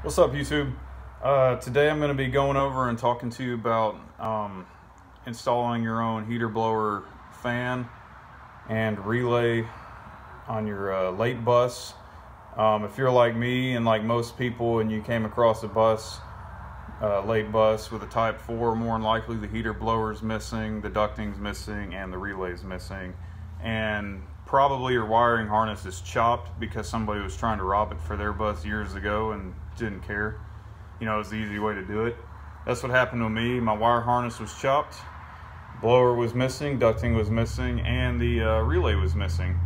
What's up, YouTube? Today I'm going to be going over and talking to you about installing your own heater blower fan and relay on your late bus. If you're like me and like most people and you came across a late bus with a type 4, more than likely the heater blower is missing, the ducting's missing, and the relay is missing. And probably your wiring harness is chopped because somebody was trying to rob it for their bus years ago and didn't care. You know, it's the easy way to do it. That's what happened to me. My wire harness was chopped, blower was missing, ducting was missing, and the relay was missing.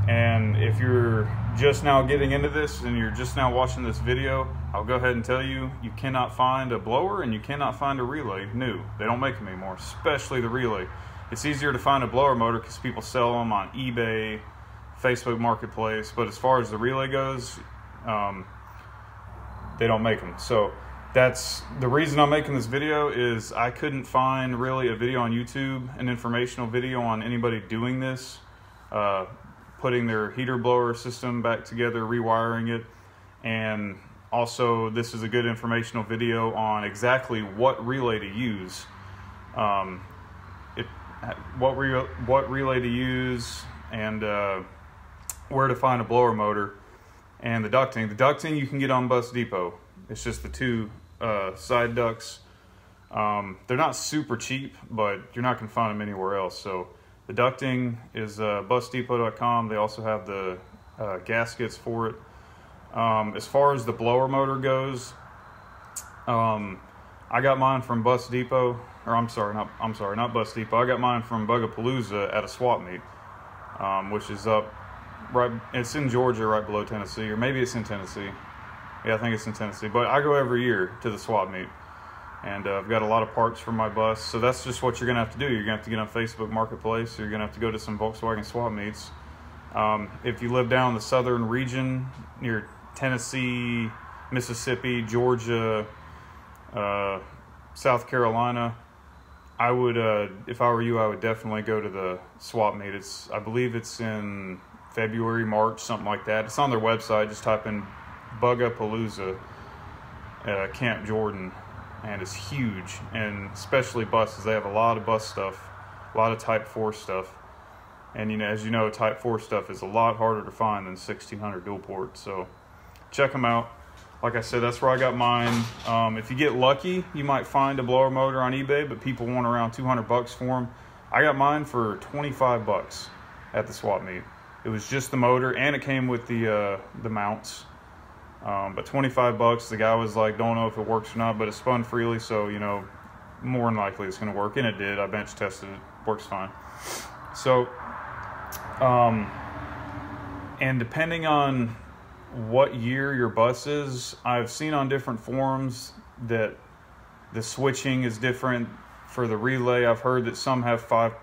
And if you're just now getting into this and you're just now watching this video, I'll go ahead and tell you, you cannot find a blower and you cannot find a relay new. They don't make them anymore, especially the relay. It's easier to find a blower motor because people sell them on eBay, Facebook Marketplace, but as far as the relay goes, they don't make them. So that's the reason I'm making this video. Is I couldn't find really a video on YouTube, an informational video on anybody doing this, putting their heater blower system back together, rewiring it. And also this is a good informational video on exactly what relay to use, what relay to use, and where to find a blower motor. And the ducting you can get on Bus Depot. It's just the two side ducts. They're not super cheap, but you're not going to find them anywhere else. So the ducting is busdepot.com. They also have the gaskets for it. As far as the blower motor goes, I got mine from Bus Depot, or I'm sorry, not Bus Depot. I got mine from Bugapalooza at a swap meet, which is up right. It's in Georgia, right below Tennessee, or maybe it's in Tennessee. Yeah, I think it's in Tennessee. But I go every year to the swap meet, and I've got a lot of parts for my bus. So that's just what you're gonna have to do. You're gonna have to get on Facebook Marketplace, or you're gonna have to go to some Volkswagen swap meets. If you live down in the southern region near Tennessee, Mississippi, Georgia, South Carolina, I would, if I were you, I would definitely go to the swap meet. I believe it's in February, March, something like that. It's on their website. Just type in Bugapalooza, Camp Jordan, and it's huge. And especially buses, they have a lot of bus stuff, a lot of Type 4 stuff. And you know, as you know, Type 4 stuff is a lot harder to find than 1600 dual port. So check them out. Like I said, that's where I got mine. If you get lucky, you might find a blower motor on eBay, but people want around 200 bucks for them. I got mine for 25 bucks at the swap meet. It was just the motor, and it came with the mounts. But 25 bucks, the guy was like, don't know if it works or not, but it spun freely, so, you know, more than likely it's going to work. And it did. I bench tested it. Works fine. So, and depending on what year your bus is, I've seen on different forums that the switching is different for the relay. I've heard that some have five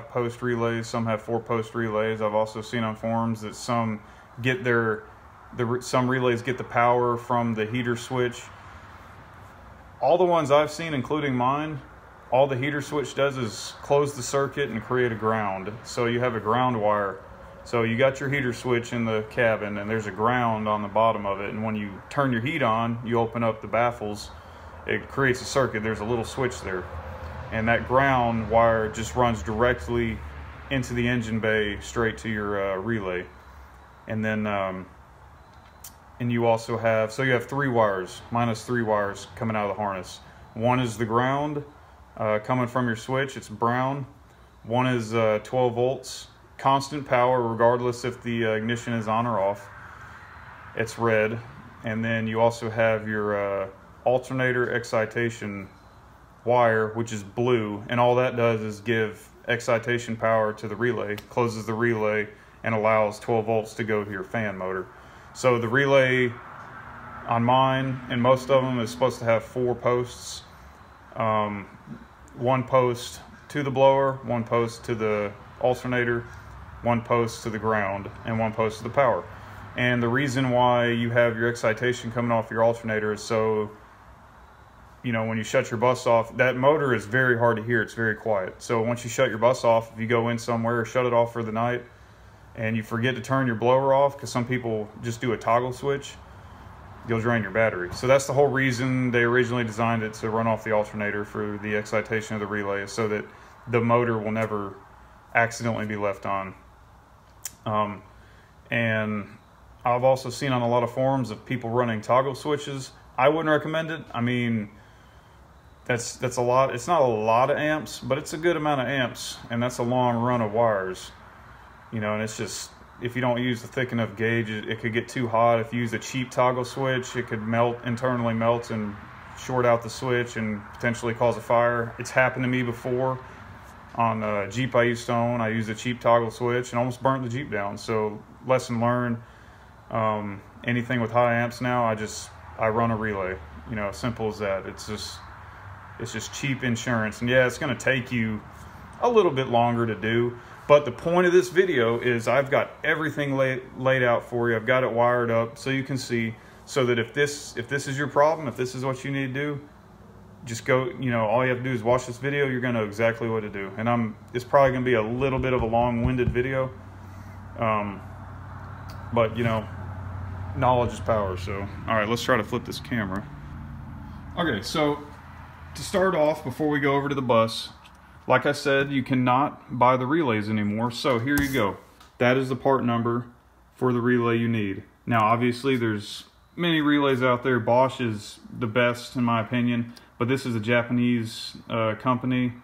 post relays, some have 4 post relays. I've also seen on forums that some get some relays get the power from the heater switch. All the ones I've seen, including mine, all the heater switch does is close the circuit and create a ground. So you have a ground wire. So you got your heater switch in the cabin, and there's a ground on the bottom of it. And when you turn your heat on, you open up the baffles, it creates a circuit. There's a little switch there. And that ground wire just runs directly into the engine bay, straight to your relay. And then, and you also have, so you have 3 wires. Mine has 3 wires coming out of the harness. One is the ground coming from your switch, it's brown. One is 12 volts. Constant power regardless if the ignition is on or off, it's red. And then you also have your alternator excitation wire, which is blue, and all that does is give excitation power to the relay, closes the relay, and allows 12 volts to go to your fan motor. So the relay on mine and most of them is supposed to have 4 posts, 1 post to the blower, 1 post to the alternator, 1 post to the ground, and 1 post to the power. And the reason why you have your excitation coming off your alternator is so, you know, when you shut your bus off, that motor is very hard to hear. It's very quiet. So once you shut your bus off, if you go in somewhere or shut it off for the night, and you forget to turn your blower off, because some people just do a toggle switch, you'll drain your battery. So that's the whole reason they originally designed it to run off the alternator for the excitation of the relay, is so that the motor will never accidentally be left on. And I've also seen on a lot of forums of people running toggle switches. I wouldn't recommend it. I mean, that's a lot. It's not a lot of amps, but it's a good amount of amps, and that's a long run of wires. You know, and it's just, if you don't use the thick enough gauge, it could get too hot. If you use a cheap toggle switch, it could internally melt and short out the switch and potentially cause a fire. It's happened to me before. On a Jeep I used to own, I used a cheap toggle switch and almost burnt the Jeep down. So lesson learned. Anything with high amps now, I run a relay. You know, simple as that. It's just cheap insurance. And yeah, it's going to take you a little bit longer to do. But the point of this video is I've got everything laid out for you. I've got it wired up so you can see, so that if this is your problem, if this is what you need to do, just go, you know, all you have to do is watch this video. You're going to know exactly what to do. And it's probably going to be a little bit of a long-winded video. But, you know, knowledge is power. So, all right, let's try to flip this camera. Okay, so to start off, before we go over to the bus, like I said, you cannot buy the relays anymore. So here you go. That is the part number for the relay you need. Now, obviously, there's many relays out there. Bosch is the best, in my opinion. But this is a Japanese company.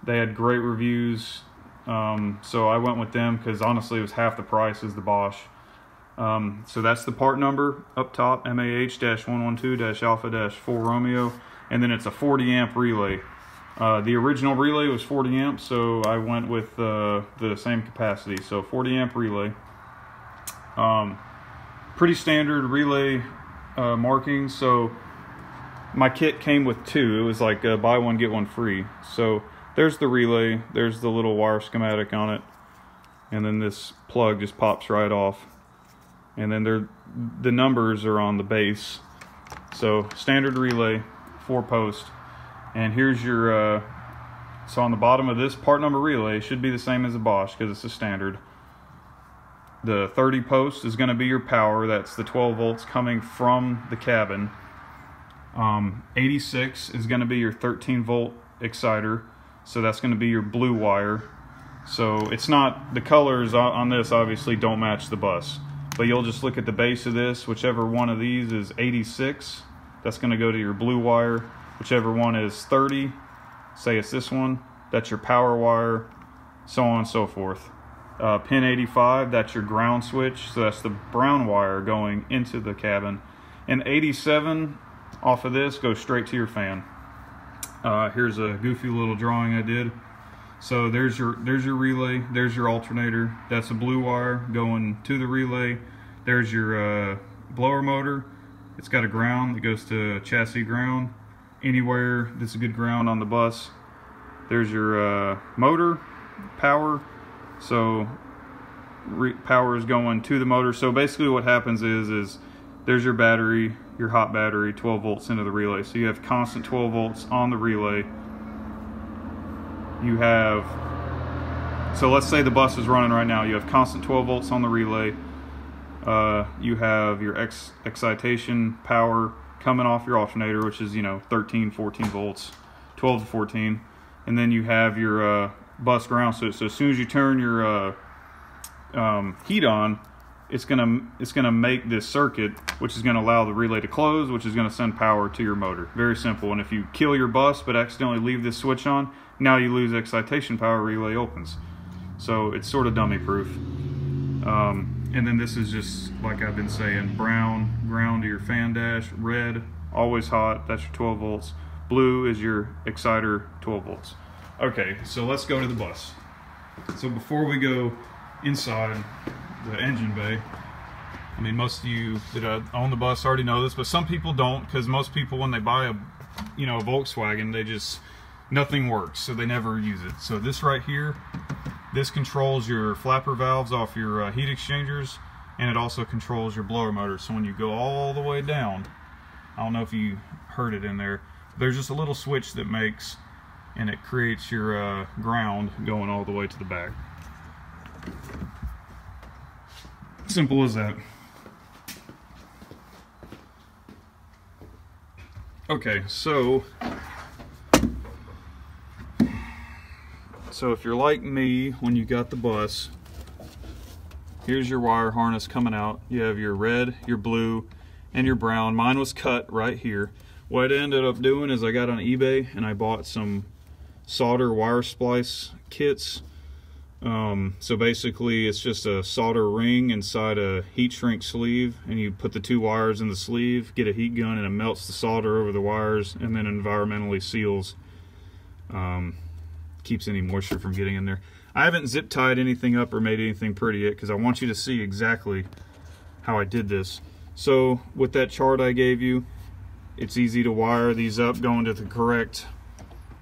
They had great reviews. So I went with them because, honestly, it was half the price as the Bosch. So that's the part number up top, MAH-112-Alpha-4 Romeo. And then it's a 40 amp relay. The original relay was 40 amps, so I went with the same capacity. So 40 amp relay. Pretty standard relay markings. So my kit came with two. It was like buy one, get one free. So there's the relay. There's the little wire schematic on it. And then this plug just pops right off. And then the numbers are on the base. So standard relay, 4-post. And here's your, so on the bottom of this part number relay should be the same as the Bosch because it's a standard. The 30 post is going to be your power. That's the 12 volts coming from the cabin. 86 is going to be your 13 volt exciter. So that's going to be your blue wire. So it's not, the colors on this obviously don't match the bus. But you'll just look at the base of this. Whichever one of these is 86, that's going to go to your blue wire. Whichever one is 30, say it's this one, that's your power wire, so on and so forth. Pin 85, that's your ground switch, so that's the brown wire going into the cabin. And 87 off of this goes straight to your fan. Here's a goofy little drawing I did. So there's your relay, there's your alternator, that's a blue wire going to the relay. There's your blower motor. It's got a ground that goes to chassis ground. Anywhere that's a good ground on the bus. There's your motor, power. So power is going to the motor. So basically what happens is there's your battery, your hot battery, 12 volts into the relay. So you have constant 12 volts on the relay. You have, so let's say the bus is running right now. You have constant 12 volts on the relay. You have your excitation power coming off your alternator, which is, you know, 13, 14 volts, 12 to 14. And then you have your bus ground. So as soon as you turn your heat on, it's gonna make this circuit, which is gonna allow the relay to close, which is gonna send power to your motor. Very simple. And if you kill your bus but accidentally leave this switch on, now you lose excitation power, relay opens. So it's sort of dummy proof. And then this is just, like I've been saying, brown, ground to your fan dash, red, always hot, that's your 12 volts. Blue is your exciter, 12 volts. Okay, so let's go to the bus. So before we go inside the engine bay, I mean, most of you that own the bus already know this, but some people don't, because most people, when they buy a Volkswagen, they just, nothing works, so they never use it. So this right here, this controls your flapper valves off your heat exchangers, and it also controls your blower motor. So when you go all the way down, I don't know if you heard it in there, there's just a little switch that makes, and it creates your ground going all the way to the back. Simple as that. Okay, so if you're like me when you got the bus, here's your wire harness coming out. You have your red, your blue, and your brown. Mine was cut right here. What I ended up doing is I got on eBay and I bought some solder wire splice kits. So basically it's just a solder ring inside a heat shrink sleeve, and you put the two wires in the sleeve, get a heat gun, and it melts the solder over the wires and then environmentally seals, keeps any moisture from getting in there. I haven't zip tied anything up or made anything pretty yet because I want you to see exactly how I did this. So with that chart I gave you, it's easy to wire these up going to the correct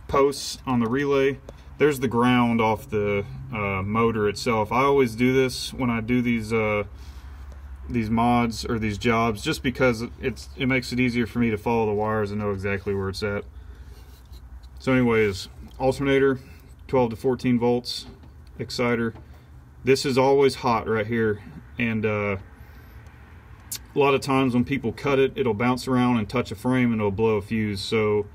posts on the relay. There's the ground off the motor itself. I always do this when I do these mods or these jobs, just because it makes it easier for me to follow the wires and know exactly where it's at. So anyways, alternator, 12 to 14 volts, exciter. This is always hot right here, and a lot of times when people cut it, it'll bounce around and touch a frame and it'll blow a fuse. So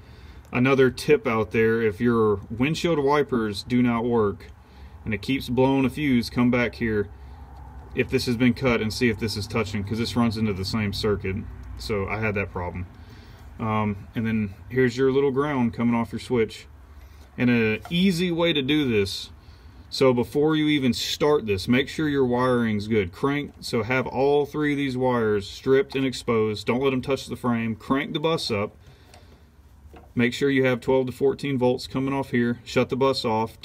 another tip out there, if your windshield wipers do not work and it keeps blowing a fuse, come back here if this has been cut and see if this is touching, because this runs into the same circuit. So I had that problem. And then here's your little ground coming off your switch. And an easy way to do this, so before you even start this, make sure your wiring's good. So have all three of these wires stripped and exposed. Don't let them touch the frame. Crank the bus up. Make sure you have 12 to 14 volts coming off here. Shut the bus off.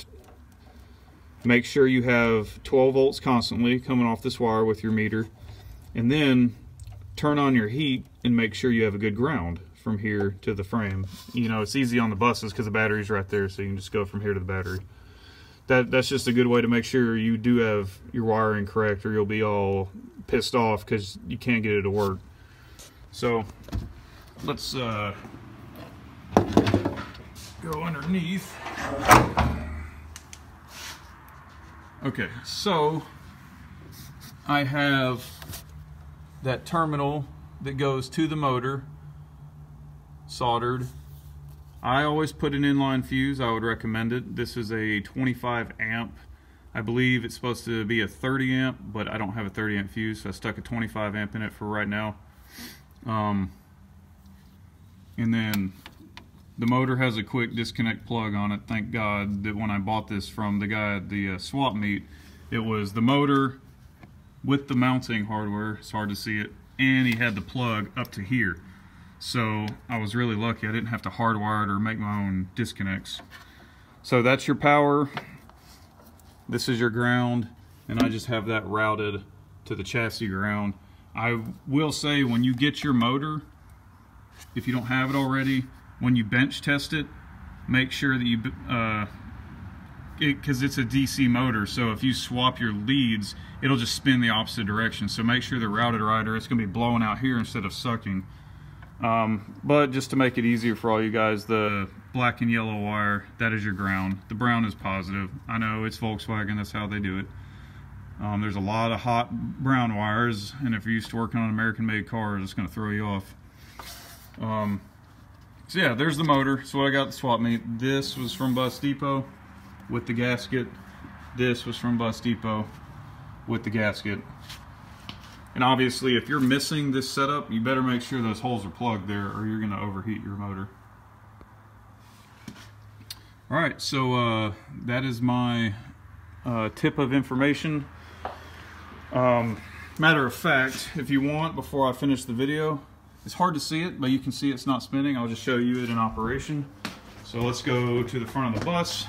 Make sure you have 12 volts constantly coming off this wire with your meter. And then turn on your heat and make sure you have a good ground from here to the frame. You know, it's easy on the buses because the battery's right there, so you can just go from here to the battery. That's just a good way to make sure you do have your wiring correct, or you'll be all pissed off because you can't get it to work. So let's go underneath. Okay, so I have that terminal that goes to the motor soldered. I always put an inline fuse. I would recommend it. This is a 25 amp. I believe it's supposed to be a 30 amp, but I don't have a 30 amp fuse, so I stuck a 25 amp in it for right now. And then the motor has a quick disconnect plug on it. Thank God that when I bought this from the guy at the swap meet, it was the motor with the mounting hardware, it's hard to see it, and he had the plug up to here. So I was really lucky. I didn't have to hardwire it or make my own disconnects. So that's your power. This is your ground, and I just have that routed to the chassis ground. I will say, when you get your motor, if you don't have it already, when you bench test it, make sure that you, because it's a DC motor, so if you swap your leads, it'll just spin the opposite direction. So make sure they're routed right, or it's going to be blowing out here instead of sucking. But just to make it easier for all you guys, the black and yellow wire, that is your ground. The brown is positive. I know it's Volkswagen, that's how they do it. There's a lot of hot brown wires, and if you're used to working on American-made cars, it's going to throw you off. So yeah, there's the motor. So what I got at the swap meet. This was from Bus Depot with the gasket. This was from Bus Depot with the gasket. And obviously, if you're missing this setup, you better make sure those holes are plugged there, or you're going to overheat your motor. Alright, so that is my tip of information. Matter of fact, if you want, before I finish the video, it's hard to see it, but you can see it's not spinning. I'll just show you it in operation. So let's go to the front of the bus.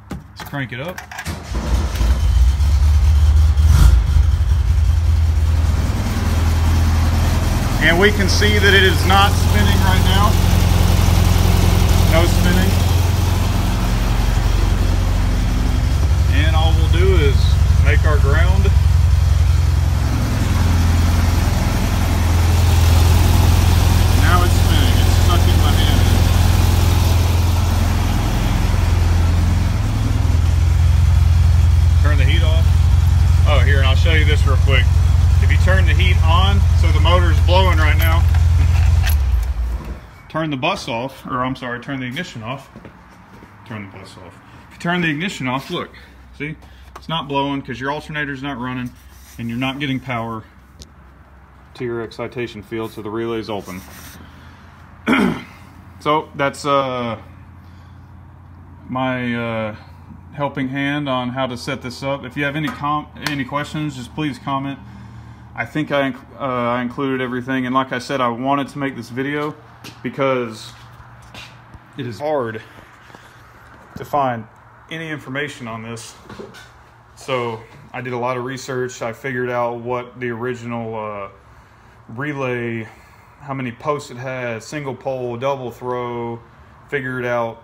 Let's crank it up. And we can see that it is not spinning right now. No spinning. And all we'll do is make our ground. Now it's spinning. It's sucking my hand in. Turn the heat off. Oh, here, and I'll show you this real quick. If you turn the heat on, so the motor's blowing right now. turn the bus off, or I'm sorry, turn the ignition off. Turn the bus off. If you turn the ignition off, look, see, it's not blowing because your alternator's not running and you're not getting power to your excitation field, so the relay's open. So that's my helping hand on how to set this up. If you have any questions, just please comment. I think I included everything, and like I said, I wanted to make this video because it is hard to find any information on this. So I did a lot of research. I figured out what the original relay, how many posts it had, single pole, double throw, figured out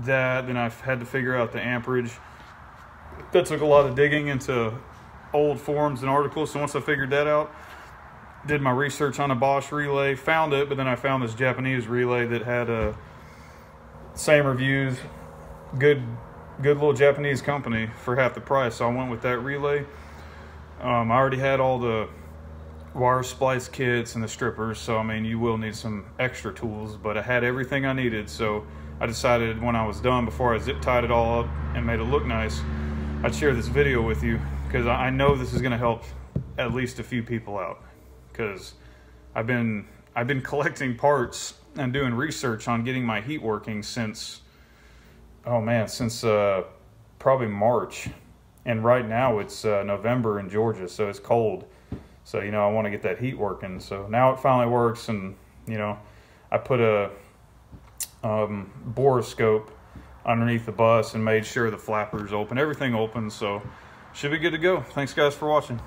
that. Then I had to figure out the amperage. That took a lot of digging into old forums and articles. So once I figured that out, did my research on a Bosch relay, found it, but then I found this Japanese relay that had same reviews, good little Japanese company for half the price. So I went with that relay. I already had all the wire splice kits and the strippers, so I mean, you will need some extra tools, but I had everything I needed. So I decided when I was done, before I zip tied it all up and made it look nice, I'd share this video with you, because I know this is going to help at least a few people out, because I've been collecting parts and doing research on getting my heat working since, oh man, since probably March. And right now it's November in Georgia, so it's cold. So, you know, I want to get that heat working. So now it finally works, and, you know, I put a borescope underneath the bus and made sure the flappers open, everything open, so should be good to go. Thanks guys for watching.